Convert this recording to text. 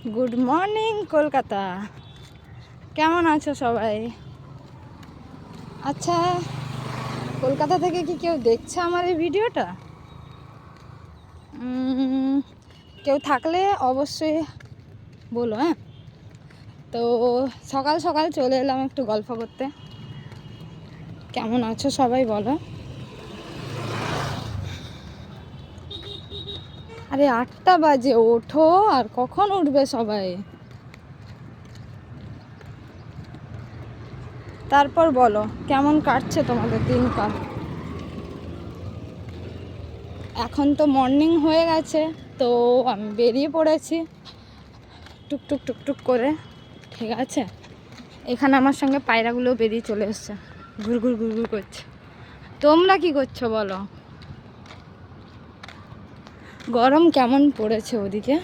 Good morning Kolkata. কেমন আছো সবাই? আচ্ছা, কলকাতা থেকে কি কেউ দেখছে আমার এই ভিডিওটা? কেউ থাকলে অবশ্যই বলো। হ্যাঁ, তো সকাল সকাল চলে এলাম একটু গল্প করতে। কেমন আছো সবাই বলো। আরে 8টা বাজে, ওঠো। আর কখন উঠবে সবাই? তারপর বলো কেমন কাটছে তোমাদের দিনকাল। এখন তো মর্নিং হয়ে গেছে, তো আমি বেরিয়ে পড়েছি টুকটুক টুকটুক করে। ঠিক আছে, এখানে আমার সঙ্গে পায়রাগুলো বেরিয়ে চলে এসছে, ঘুরঘুর ঘুরঘুর করছে। তোমরা কি করছো বলো? গরম কেমন পড়েছে ওদিকে?